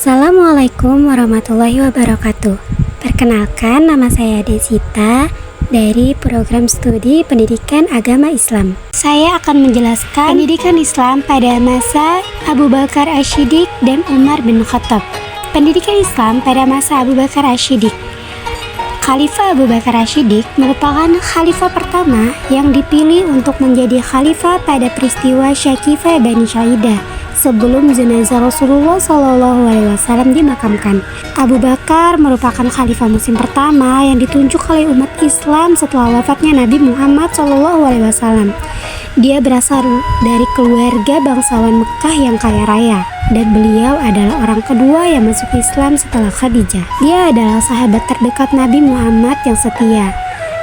Assalamualaikum warahmatullahi wabarakatuh. Perkenalkan, nama saya Desita dari program studi Pendidikan Agama Islam. Saya akan menjelaskan pendidikan Islam pada masa Abu Bakar Ash-Shiddiq dan Umar bin Khattab. Pendidikan Islam pada masa Abu Bakar Ash-Shiddiq. Khalifah Abu Bakar Ash-Shiddiq merupakan khalifah pertama yang dipilih untuk menjadi khalifah pada peristiwa Syakifah Bani Syaidah sebelum jenazah Rasulullah SAW dimakamkan. Abu Bakar merupakan khalifah muslim pertama yang ditunjuk oleh umat Islam setelah wafatnya Nabi Muhammad SAW. Dia berasal dari keluarga bangsawan Mekah yang kaya raya, dan beliau adalah orang kedua yang masuk Islam setelah Khadijah. Dia adalah sahabat terdekat Nabi Muhammad yang setia,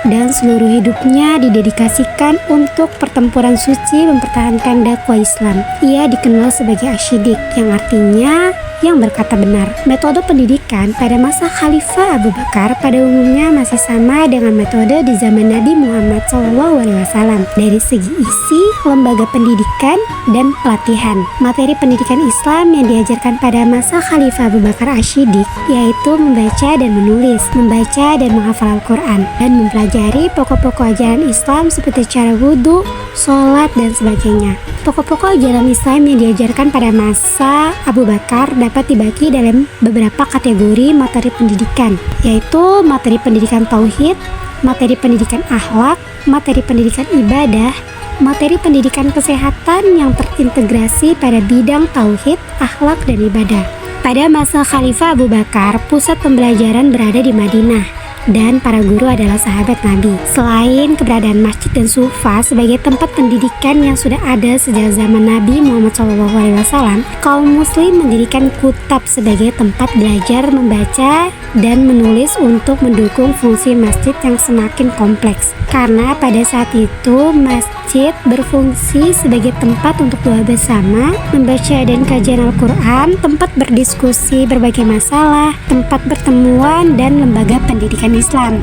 dan seluruh hidupnya didedikasikan untuk pertempuran suci mempertahankan dakwah Islam. Ia dikenal sebagai Ash-Shiddiq, yang artinya yang berkata benar. Metode pendidikan pada masa Khalifah Abu Bakar pada umumnya masih sama dengan metode di zaman Nabi Muhammad SAW. Dari segi isi, lembaga pendidikan, dan pelatihan. Materi pendidikan Islam yang diajarkan pada masa Khalifah Abu Bakar Ash-Shiddiq yaitu membaca dan menulis, membaca dan menghafal Al-Quran, dan mempelajari pokok-pokok ajaran Islam seperti cara wudhu, sholat, dan sebagainya. Pokok-pokok ajaran Islam yang diajarkan pada masa Abu Bakar dapat dibagi dalam beberapa kategori materi pendidikan, yaitu materi pendidikan tauhid, materi pendidikan akhlak, materi pendidikan ibadah, materi pendidikan kesehatan yang terintegrasi pada bidang tauhid, akhlak, dan ibadah. Pada masa Khalifah Abu Bakar, pusat pembelajaran berada di Madinah, dan para guru adalah sahabat Nabi. Selain keberadaan masjid dan sufa sebagai tempat pendidikan yang sudah ada sejak zaman Nabi Muhammad SAW, kaum muslim mendirikan kutab sebagai tempat belajar membaca dan menulis untuk mendukung fungsi masjid yang semakin kompleks. Karena pada saat itu masjid berfungsi sebagai tempat untuk doa bersama, membaca dan kajian Al-Quran, tempat berdiskusi berbagai masalah, tempat pertemuan, dan lembaga pendidikan Islam.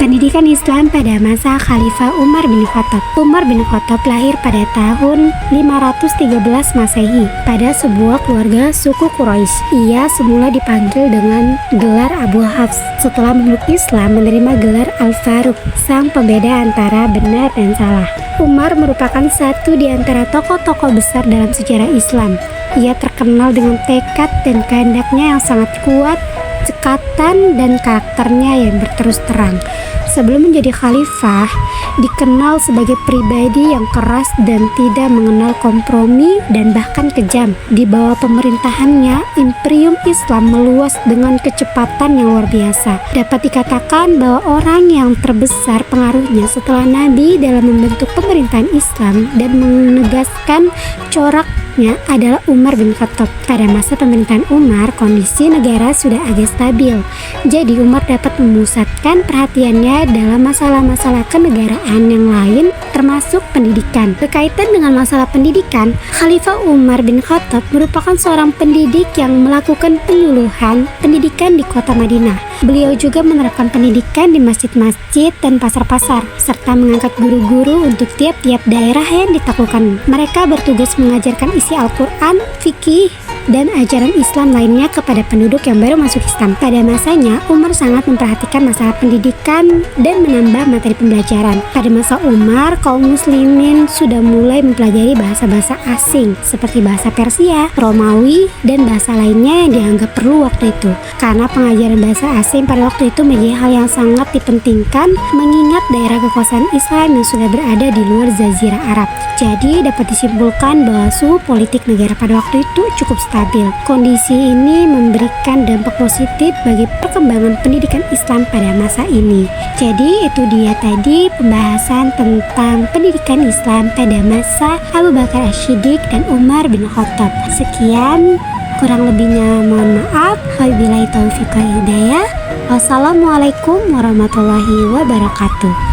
Pendidikan Islam pada masa Khalifah Umar bin Khattab. Umar bin Khattab lahir pada tahun 513 Masehi pada sebuah keluarga suku Quraisy. Ia semula dipanggil dengan gelar Abu Hafs, setelah memeluk Islam menerima gelar Al-Faruq, sang pembeda antara benar dan salah. Umar merupakan satu di antara tokoh-tokoh besar dalam sejarah Islam. Ia terkenal dengan tekad dan kehendaknya yang sangat kuat, cekatan, dan karakternya yang berterus terang. Sebelum menjadi khalifah, dikenal sebagai pribadi yang keras dan tidak mengenal kompromi dan bahkan kejam. Di bawah pemerintahannya, imperium Islam meluas dengan kecepatan yang luar biasa. Dapat dikatakan bahwa orang yang terbesar pengaruhnya setelah Nabi dalam membentuk pemerintahan Islam dan menegaskan coraknya adalah Umar bin Khattab. Pada masa pemerintahan Umar, kondisi negara sudah agak stabil. Jadi Umar dapat memusatkan perhatiannya dalam masalah-masalah kenegaraan yang lain, termasuk pendidikan. Berkaitan dengan masalah pendidikan, Khalifah Umar bin Khattab merupakan seorang pendidik yang melakukan penyuluhan pendidikan di kota Madinah. Beliau juga menerapkan pendidikan di masjid-masjid dan pasar-pasar, serta mengangkat guru-guru untuk tiap-tiap daerah yang ditaklukkan. Mereka bertugas mengajarkan isi Al-Quran, fikih, dan ajaran Islam lainnya kepada penduduk yang baru masuk Islam. Pada masanya, Umar sangat memperhatikan masalah pendidikan dan menambah materi pembelajaran. Pada masa Umar, kaum muslimin sudah mulai mempelajari bahasa-bahasa asing seperti bahasa Persia, Romawi, dan bahasa lainnya yang dianggap perlu waktu itu. Karena pengajaran bahasa asing pada waktu itu menjadi hal yang sangat dipentingkan mengingat daerah kekuasaan Islam yang sudah berada di luar Jazirah Arab. Jadi dapat disimpulkan bahwa suhu politik negara pada waktu itu cukup stabil. Kondisi ini memberikan dampak positif bagi perkembangan pendidikan Islam pada masa ini. Jadi itu dia tadi pembahasan tentang pendidikan Islam pada masa Abu Bakar Ash-Shiddiq dan Umar bin Khattab. Sekian, kurang lebihnya mohon maaf. Wabillahi taufiq wal hidayah. Wassalamualaikum warahmatullahi wabarakatuh.